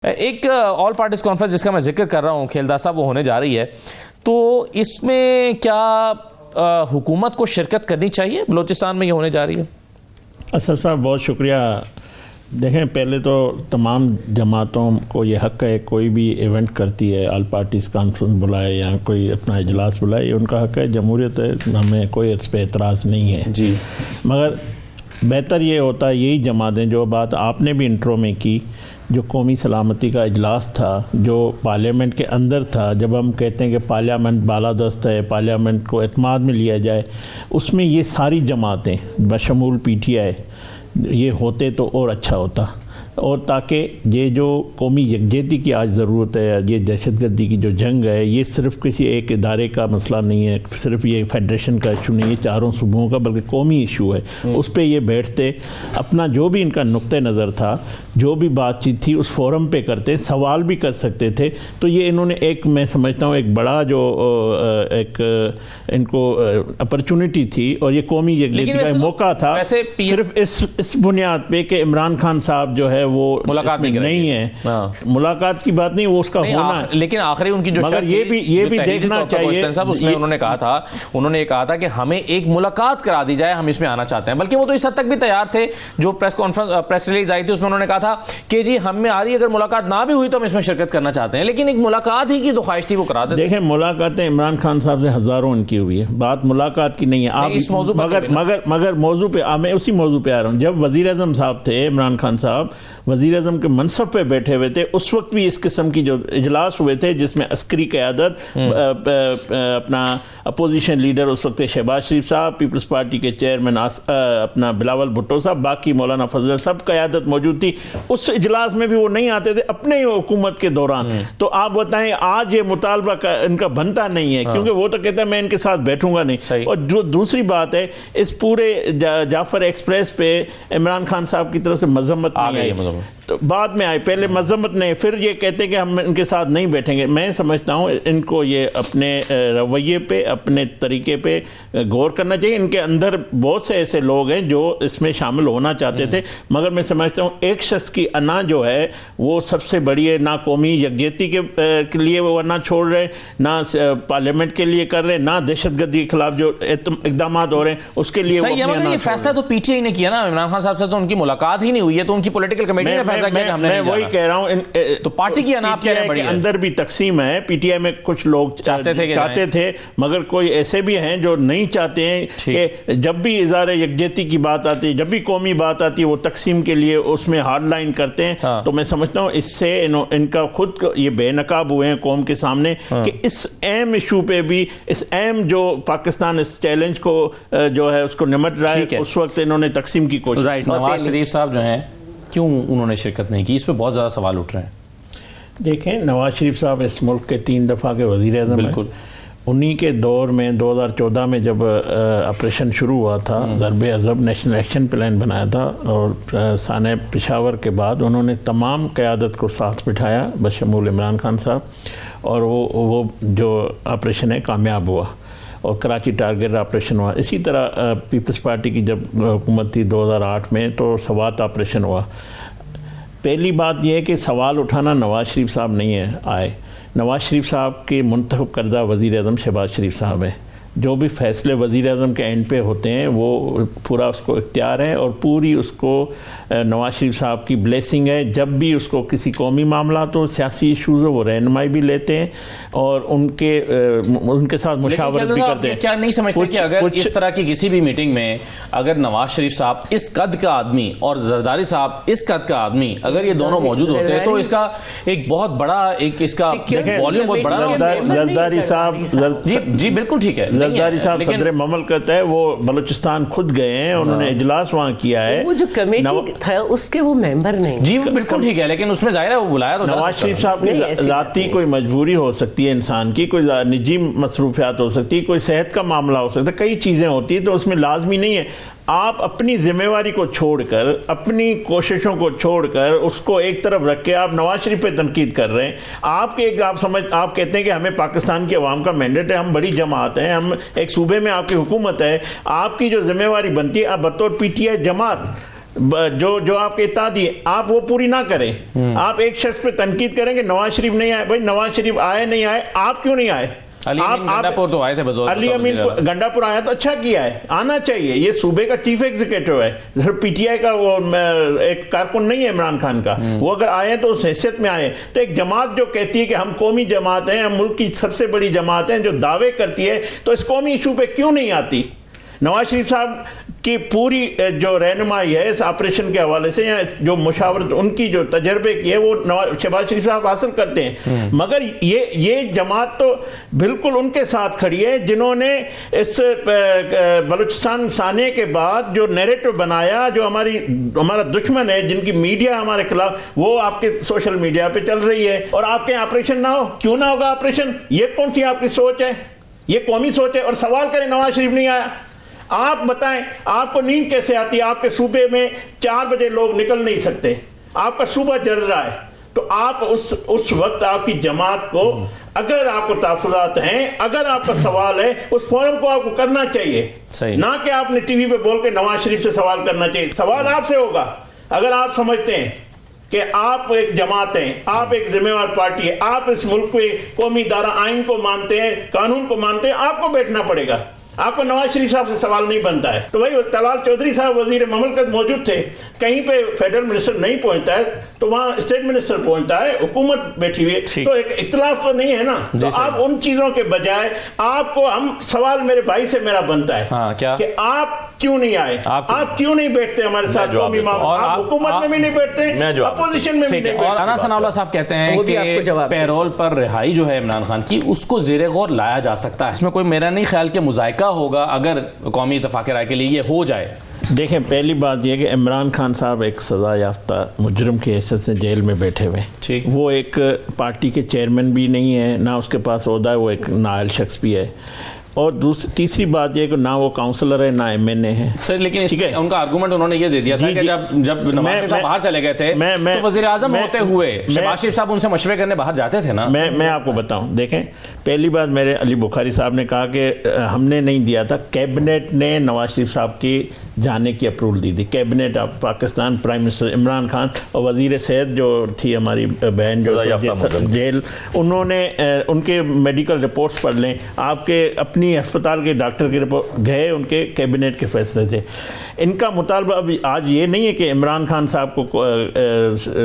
ایک all parties conference جس کا میں ذکر کر رہا ہوں کھیلدار صاحب وہ ہونے جا رہی ہے، تو اس میں کیا حکومت کو شرکت کرنی چاہیے؟ بلوچستان میں یہ ہونے جا رہی ہے۔ اسد صاحب بہت شکریہ۔ دیکھیں پہلے تو تمام جماعتوں کو یہ حق ہے، کوئی بھی ایونٹ کرتی ہے آل پارٹیز کانفرنس بلائے یا کوئی اپنا اجلاس بلائے، یہ ان کا حق ہے، جمہوریت ہے، ہمیں کوئی اس پہ اعتراض نہیں ہے جی، مگر بہتر یہ ہوتا ہے یہی جماعتیں، جو بات آپ نے بھی انٹرو میں کی، جو قومی سلامتی کا اجلاس تھا جو پارلیمنٹ کے اندر تھا، جب ہم کہتے ہیں کہ پارلیمنٹ بالادست ہے، پارلیمنٹ کو اعتماد میں لیا جائے، اس میں یہ ساری جماعتیں بشمول پی ٹی آئی یہ ہوتے تو اور اچھا ہوتا، اور تاکہ یہ جو قومی یکجہتی کی آج ضرورت ہے، یہ دہشت گردی کی جو جنگ ہے، یہ صرف کسی ایک ادارے کا مسئلہ نہیں ہے، صرف یہ فیڈریشن کا ایشو نہیں ہے، چاروں صوبوں کا، بلکہ قومی ایشو ہے۔ اس پہ یہ بیٹھتے، اپنا جو بھی ان کا نقطہ نظر تھا، جو بھی بات چیت تھی، اس فورم پہ کرتے، سوال بھی کر سکتے تھے۔ تو یہ انہوں نے ایک، میں سمجھتا ہوں ایک بڑا جو ایک ان کو اپرچونٹی تھی، اور یہ قومی یکجہتی کا موقع تھا، صرف اس بنیاد پہ کہ عمران خان صاحب جو ہے وہ ملاقات نہیں ہے، ملاقات کی بات نہیں، وہ اس کا ہونا ہے، لیکن آخری ان کی جو مگر یہ بھی دیکھنا چاہیے، اس میں انہوں نے یہ کہا تھا کہ ہمیں ایک ملاقات کرا دی جائے، ہم اس میں آنا چاہتے ہیں، بلکہ وہ تو اس حد تک بھی تیار تھے، جو پریس ریلیز آئی تھی اس میں انہوں نے کہا تھا کہ جی ہم میں آ رہی، اگر ملاقات نہ بھی ہوئی تو ہم اس میں شرکت کرنا چاہتے ہیں، لیکن ایک ملاقات ہی کی تو خواہش تھی، وہ کرا دیتے۔ دیکھیں ملاقاتیں عمران خان صاحب سے ہزاروں ان کی ہوئی ہے، بات ملاقات کی نہیں ہے، آپ اس موضوع مگر موضوع پہ میں اسی موضوع پہ آ رہا ہوں۔ جب وزیر اعظم صاحب تھے، عمران خان صاحب وزیر اعظم کے منصب پہ بیٹھے ہوئے تھے، اس وقت بھی اس قسم کی جو اجلاس ہوئے تھے جس میں عسکری قیادت، اپنا اپوزیشن لیڈر اس وقت شہباز شریف صاحب، پیپلز پارٹی کے چیئرمین اپنا بلاول بھٹو صاحب، باقی مولانا فضل، سب قیادت موجود تھی۔ اس اجلاس میں بھی وہ نہیں آتے تھے اپنے ہی حکومت کے دوران۔ تو آپ بتائیں آج یہ مطالبہ ان کا بنتا نہیں ہے، کیونکہ وہ تو کہتا ہے میں ان کے ساتھ بیٹھوں گا نہیں۔ اور جو دوسری بات ہے، اس پورے جعفر ایکسپریس پہ عمران خان صاحب کی طرف سے مذمت نہیں آئی، تو بعد میں آئی، پہلے مذمت نہیں، پھر یہ کہتے کہ ہم ان کے ساتھ نہیں بیٹھیں گے۔ میں سمجھتا ہوں ان کو یہ اپنے رویے پہ، اپنے طریقے پہ غور کرنا چاہیے۔ ان کے اندر بہت سے ایسے لوگ ہیں جو اس میں شامل ہونا چاہتے تھے، مگر میں سمجھتا ہوں ایک شخص کی انا جو ہے وہ سب سے بڑی ہے، نہ قومی یکجہتی کے لیے وہ نہ چھوڑ رہے، نہ پارلیمنٹ کے لیے کر رہے، نہ دہشت گردی کے خلاف جو اقدامات ہو رہے ہیں اس کے لیے۔ یہ فیصلہ تو پی ٹی آئی نے کیا نا، عمران خان صاحب سے تو ان کی ملاقات ہی نہیں ہوئی ہے، تو ان کی پولیٹیکل کمیٹی نے فیصلہ کیا کہ ہم نے نہیں جانا۔ میں وہی کہہ رہا ہوں، تو پارٹی کی انا کے اندر بھی تقسیم ہے، پی ٹی آئی میں کچھ لوگ چاہتے تھے، مگر کوئی ایسے بھی ہیں جو نہیں چاہتے ہیں کہ جب بھی اظہار یکجہتی کی بات آتی ہے، جب بھی قومی بات آتی ہے، وہ تقسیم کے لیے اس میں ہارڈ لائن کرتے ہیں۔ تو میں سمجھتا ہوں اس سے ان کا خود یہ بے نقاب ہوئے ہیں قوم کے سامنے کہ اس اہم ایشو پہ بھی، اس اہم جو پاکستان اس چیلنج کو جو ہے اس کو نمٹ رہا ہے، اس وقت انہوں نے تقسیم کی کوشش۔ نواز شریف صاحب جو ہیں کیوں انہوں نے شرکت نہیں کی، اس پہ بہت زیادہ سوال اٹھ رہے ہیں۔ دیکھیں نواز شریف صاحب اس ملک کے 3 دفعہ کے وزیر اعظم ہیں، بالکل انہی کے دور میں 2014 میں جب آپریشن شروع ہوا تھا، Zarb Azb national action plan بنایا تھا، اور سانحہ پشاور کے بعد انہوں نے تمام قیادت کو ساتھ بٹھایا بشمول عمران خان صاحب، اور وہ جو آپریشن ہے کامیاب ہوا، اور کراچی ٹارگٹ آپریشن ہوا۔ اسی طرح پیپلز پارٹی کی جب حکومت تھی 2008 میں تو سوات آپریشن ہوا۔ پہلی بات یہ ہے کہ سوال اٹھانا نواز شریف صاحب نہیں آئے، نواز شریف صاحب کے منتخب کردہ وزیر اعظم شہباز شریف صاحب ہیں۔ جو بھی فیصلے وزیر اعظم کے اینڈ پہ ہوتے ہیں وہ پورا اس کو اختیار ہے، اور پوری اس کو نواز شریف صاحب کی بلیسنگ ہے۔ جب بھی اس کو کسی قومی معاملات ہو، سیاسی ایشوز ہو، وہ رہنمائی بھی لیتے ہیں، اور ان کے ساتھ مشاورت بھی کرتے ہیں۔ کیا نہیں سمجھتے کہ اگر اس طرح کی کسی بھی میٹنگ میں اگر نواز شریف صاحب اس قد کا آدمی اور زرداری صاحب اس قد کا آدمی اگر یہ دونوں موجود ہوتے ہیں تو اس کا ایک بہت بڑا اس کا والیوم بہت بڑا۔ زرداری صاحب جی بالکل ٹھیک ہے، زرداری صاحب صدر مملکت ہے، وہ بلوچستان خود گئے ہیں، انہوں نے اجلاس وہاں کیا ہے، وہ جو کمیٹی تھا اس کے وہ ممبر نہیں۔ جی وہ بالکل ٹھیک ہے، لیکن اس میں ظاہر ہے وہ بلایا تو نواز شریف صاحب کی ذاتی کوئی مجبوری ہو سکتی ہے، انسان کی کوئی نجی مصروفیات ہو سکتی ہے، کوئی صحت کا معاملہ ہو سکتا ہے، کئی چیزیں ہوتی ہیں، تو اس میں لازمی نہیں ہے آپ اپنی ذمہ داری کو چھوڑ کر، اپنی کوششوں کو چھوڑ کر اس کو ایک طرف رکھ کے آپ نواز شریف پہ تنقید کر رہے ہیں۔ آپ کہتے ہیں کہ ہمیں پاکستان کی عوام کا مینڈیٹ ہے، ہم بڑی جماعت ہیں، ہم ایک صوبے میں آپ کی حکومت ہے، آپ کی جو ذمہ داری بنتی ہے آپ بطور پی ٹی آئی جماعت جو آپ کے اطاعت ہے آپ وہ پوری نہ کریں. آپ ایک شخص پہ تنقید کریں کہ نواز شریف نہیں آئے. بھائی نواز شریف آئے نہیں آئے, آپ کیوں نہیں آئے؟ علی امین گنڈاپور تو آئے تھے بزور. علی امین گنڈاپور آیا تو اچھا کیا ہے, آنا چاہیے. یہ صوبے کا چیف ایگزیکٹو ہے, صرف پی ٹی آئی کا وہ ایک کارکن نہیں ہے عمران خان کا. وہ اگر آئے تو اس حیثیت میں آئے. تو ایک جماعت جو کہتی ہے کہ ہم قومی جماعت ہیں, ہم ملک کی سب سے بڑی جماعت ہیں, جو دعوے کرتی ہے, تو اس قومی ایشو پہ کیوں نہیں آتی؟ نواز شریف صاحب کی پوری جو رہنمائی ہے اس آپریشن کے حوالے سے, یا جو مشاورت ان کی جو تجربے کی ہے وہ شہباز شریف صاحب حاصل کرتے ہیں. مگر یہ جماعت تو بالکل ان کے ساتھ کھڑی ہے جنہوں نے اس بلوچستان سانے کے بعد جو نیریٹو بنایا, جو ہمارا دشمن ہے, جن کی میڈیا ہمارے خلاف, وہ آپ کے سوشل میڈیا پہ چل رہی ہے. اور آپ کے آپریشن نہ ہو, کیوں نہ ہوگا آپریشن؟ یہ کون سی آپ کی سوچ ہے؟ یہ قومی سوچ ہے. اور سوال کریں نواز شریف نہیں آیا, آپ بتائیں آپ کو نیند کیسے آتی ہے؟ آپ کے صوبے میں 4 بجے لوگ نکل نہیں سکتے, آپ کا صوبہ جل رہا ہے. تو آپ اس وقت آپ کی جماعت کو, اگر آپ کو تحفظات ہیں, اگر آپ کا سوال ہے, اس فورم کو آپ کو کرنا چاہیے, نہ کہ آپ نے ٹی وی پہ بول کے نواز شریف سے سوال کرنا چاہیے. سوال آپ سے ہوگا اگر آپ سمجھتے ہیں کہ آپ ایک جماعت ہیں, آپ ایک ذمہ دار پارٹی ہے, آپ اس ملک کے قومی ادارہ آئین کو مانتے ہیں, قانون کو مانتے ہیں, آپ کو بیٹھنا پڑے گا. آپ کو نواز شریف صاحب سے سوال نہیں بنتا ہے. تو بھائی طلال چودھری صاحب وزیر مملکت موجود تھے, کہیں پہ فیڈرل منسٹر نہیں پہنچتا ہے تو وہاں اسٹیٹ منسٹر پہنچتا ہے, حکومت بیٹھی ہوئی ہے, تو ایک اختلاف تو نہیں ہے نا. تو آپ ان چیزوں کے بجائے آپ کو, ہم سوال میرے بھائی سے میرا بنتا ہے کہ آپ کیوں نہیں آئے, آپ کیوں نہیں بیٹھتے ہمارے ساتھ قومی معاملات؟ آپ حکومت میں بھی نہیں بیٹھتے, اپوزیشن میں بھی نہیں بیٹھتے. رانا ثناء اللہ صاحب کہتے ہیں کہ پیرول پر رہائی جو ہے عمران خان کی, اس کو زیر غور لایا جا سکتا ہے. اس میں کوئی میرا نہیں خیال کہ مذائقہ ہوگا اگر قومی اتفاق رائے کے لیے یہ ہو جائے. دیکھیں پہلی بات یہ کہ عمران خان صاحب ایک سزا یافتہ مجرم کی حیثیت سے جیل میں بیٹھے ہوئے, وہ ایک پارٹی کے چیئرمین بھی نہیں ہے, نہ اس کے پاس عہدہ ہے, وہ ایک نااہل شخص بھی ہے. اور تیسری بات یہ کہ نہ وہ کاؤنسلر ہے نہ ایم این اے ہے. سر لیکن ان کا آرگومنٹ انہوں نے یہ دے دیا تھا کہ جب نواز شریف صاحب باہر چلے گئے تھے تو وزیر اعظم ہوتے ہوئے شہباز شریف صاحب ان سے مشورے کرنے باہر جاتے تھے نا. میں آپ کو بتاؤں, دیکھیں پہلی بات میرے علی بخاری صاحب نے کہا کہ ہم نے نہیں دیا تھا, کیبنٹ نے نواز شریف صاحب کی جانے کی اپروول دی تھی. Cabinet of Pakistan, prime minister Imran Khan اور وزیر صحت جو تھی ہماری بہن جو جیل, انہوں نے ان کے میڈیکل رپورٹس پڑھ لیں, آپ کے اپنی ہسپتال کے ڈاکٹر کے رپورٹ گئے, ان کے کیبنٹ کے فیصلے تھے. ان کا مطالبہ ابھی آج یہ نہیں ہے کہ عمران خان صاحب کو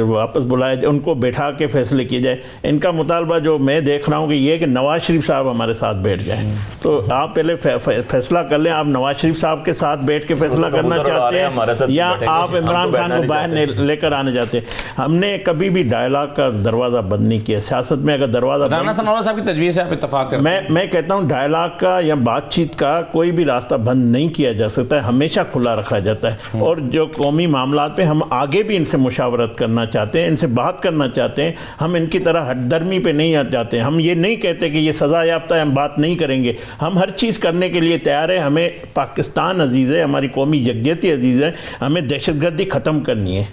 واپس بلایا جائے, ان کو بیٹھا کے فیصلے کیے جائے. ان کا مطالبہ جو میں دیکھ رہا ہوں کہ یہ کہ نواز شریف صاحب ہمارے ساتھ بیٹھ جائیں. تو آپ پہلے فیصلہ کر لیں, آپ نواز شریف صاحب کے ساتھ بیٹھ کے فیصلہ کرنا چاہتے ہیں یا آپ عمران خان کو باہر لے کر آنے چاہتے ہیں. ہم نے کبھی بھی ڈائلاگ کا دروازہ بند نہیں کیا سیاست میں. اگر دروازہ رانا ثناء اللہ صاحب کی تجویز سے آپ اتفاق کرتے ہیں؟ میں کہتا ہوں ڈائلاگ کا یا بات چیت کا کوئی بھی راستہ بند نہیں کیا جا سکتا ہے, ہمیشہ کھلا رکھا جاتا ہے. اور جو قومی معاملات پہ ہم آگے بھی ان سے مشاورت کرنا چاہتے ہیں, ان سے بات کرنا چاہتے ہیں, ہم ان کی طرح ہٹ درمی پہ نہیں جاتے. ہم یہ نہیں کہتے کہ یہ سزا یافتہ ہے, ہم بات نہیں کریں گے. ہم ہر چیز کرنے کے لیے تیار ہیں. ہمیں پاکستان عزیز ہے, ہماری قومی یکجہتی عزیز ہے, ہمیں دہشت گردی ختم کرنی ہے.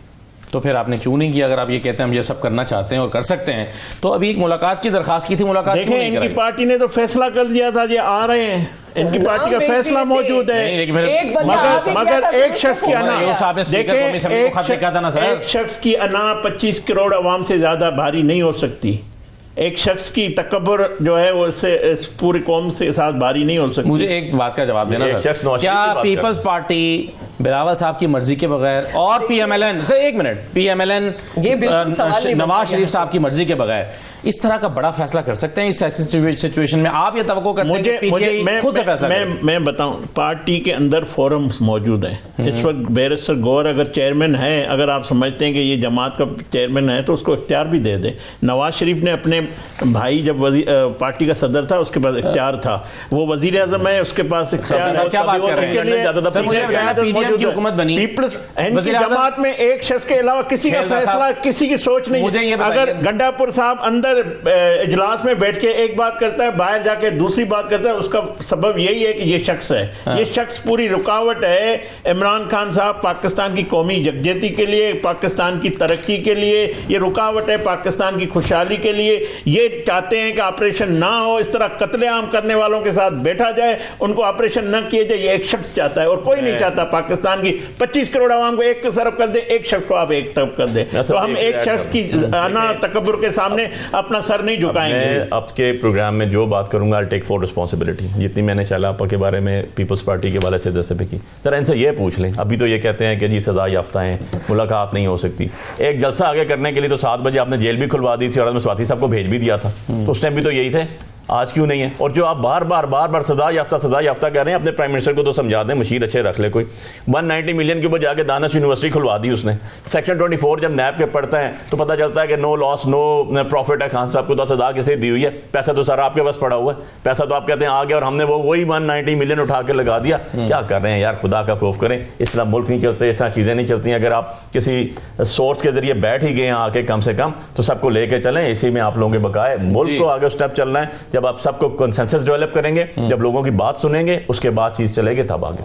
تو پھر آپ نے کیوں نہیں کیا؟ اگر آپ یہ کہتے ہیں ہم یہ سب کرنا چاہتے ہیں اور کر سکتے ہیں, تو ابھی ایک ملاقات کی درخواست کی تھی, ملاقات دیکھیں ان کی پارٹی نے تو فیصلہ کر دیا تھا یہ آ رہے ہیں, ان کی پارٹی کا فیصلہ موجود ہے. مگر ایک شخص کی انا, ایک شخص کی انا 25 کروڑ عوام سے زیادہ بھاری نہیں ہو سکتی. ایک شخص کی تکبر جو ہے وہ اس پوری قوم سے ساتھ بھاری نہیں ہو سکتی. مجھے ایک بات کا جواب دینا سر, کیا پیپلز پارٹی بلاول صاحب کی مرضی کے بغیر اور P M L N, sir ایک منٹ, P M L N Nawaz Sharif صاحب کی مرضی کے بغیر اس طرح کا بڑا فیصلہ کر سکتے ہیں اس ایسی سچویشن میں؟ آپ یہ توقع کرتے ہیں کہ پی ٹی آئی خود سے فیصلہ کرے؟ میں بتاؤں, پارٹی کے اندر فورمز موجود ہیں. اس وقت بیرسٹر گور اگر چیئرمین ہے, اگر آپ سمجھتے ہیں کہ یہ جماعت کا چیئرمین ہے تو اس کو اختیار بھی دے دیں. نواز شریف نے اپنے بھائی جب پارٹی کا صدر تھا اس کے پاس اختیار تھا, وہ وزیر اعظم ہے, اس کے پاس اختیار ہے. کیا بات کر رہے ہیں؟ حکومت بنی پیپلز جماعت میں ایک شخص کے علاوہ کسی کا فیصلہ, کسی کی سوچ نہیں. اگر گنڈاپور صاحب اندر اجلاس میں بیٹھ کے ایک بات کرتا ہے, باہر جا کے دوسری بات کرتا ہے, اس کا سبب یہی ہے کہ یہ شخص ہے. یہ شخص پوری رکاوٹ ہے. عمران خان صاحب پاکستان کی قومی یکجہتی کے لیے, پاکستان کی ترقی کے لیے یہ رکاوٹ ہے, پاکستان کی خوشحالی کے لیے. یہ چاہتے ہیں کہ آپریشن نہ ہو, اس طرح قتل عام کرنے والوں کے ساتھ بیٹھا جائے, ان کو آپریشن نہ کیے جائے. یہ ایک شخص چاہتا ہے اور کوئی نہیں چاہتا پاکستان پاکستان کی 25 کروڑ عوام کو ایک طرف کر دے, ایک شخص کو آپ ایک طرف کر دیں, تو ہم ایک شخص کی انا تکبر کے سامنے اپنا سر نہیں جھکائیں گے. میں آپ کے پروگرام میں جو بات کروں گا I'll take full responsibility, جتنی میں نے شالا آپا کے بارے میں پیپلز پارٹی کے والے سے دستے پہ کی. ذرا ان سے یہ پوچھ لیں, ابھی تو یہ کہتے ہیں کہ جی سزا یافتہ ہیں, ملاقات نہیں ہو سکتی. ایک جلسہ آگے کرنے کے لیے تو 7 بجے آپ نے جیل بھی کھلوا دی تھی اور مسواتی صاحب کو بھیج بھی دیا تھا, تو اس ٹائم بھی تو یہی تھے, آج کیوں نہیں ہے؟ اور جو آپ بار بار سزا یافتہ کہہ رہے ہیں, اپنے پرائم منسٹر کو تو سمجھا دیں, مشیر اچھے رکھ لے کوئی. 190 ملین کے اوپر جا کے دانش یونیورسٹی کھلوا دی اس نے. سیکشن 24 جب نیب کے پڑھتے ہیں تو پتہ چلتا ہے کہ نو لاس نو پروفٹ ہے. خان صاحب کو تو سزا کس لیے دی ہوئی ہے؟ پیسہ تو سارا آپ کے پاس پڑا ہوا ہے, پیسہ تو آپ کہتے ہیں آ گیا اور ہم نے وہی 190 ملین اٹھا کے لگا دیا. کیا کر رہے ہیں یار, خدا کا خوف کریں. اس طرح ملک نہیں چلتے, اس طرح چیزیں نہیں چلتی ہیں. اگر آپ کسی سورس کے ذریعے بیٹھ ہی گئے ہیں آ کے, کم سے کم تو سب کو لے کے چلیں, اسی میں آپ لوگوں کے بقائے. ملک کو آگے اسٹیپ چلنا ہے, جب آپ سب کو کنسنسس ڈیولپ کریں گے, جب لوگوں کی بات سنیں گے, اس کے بعد چیز چلے گی تب آگے.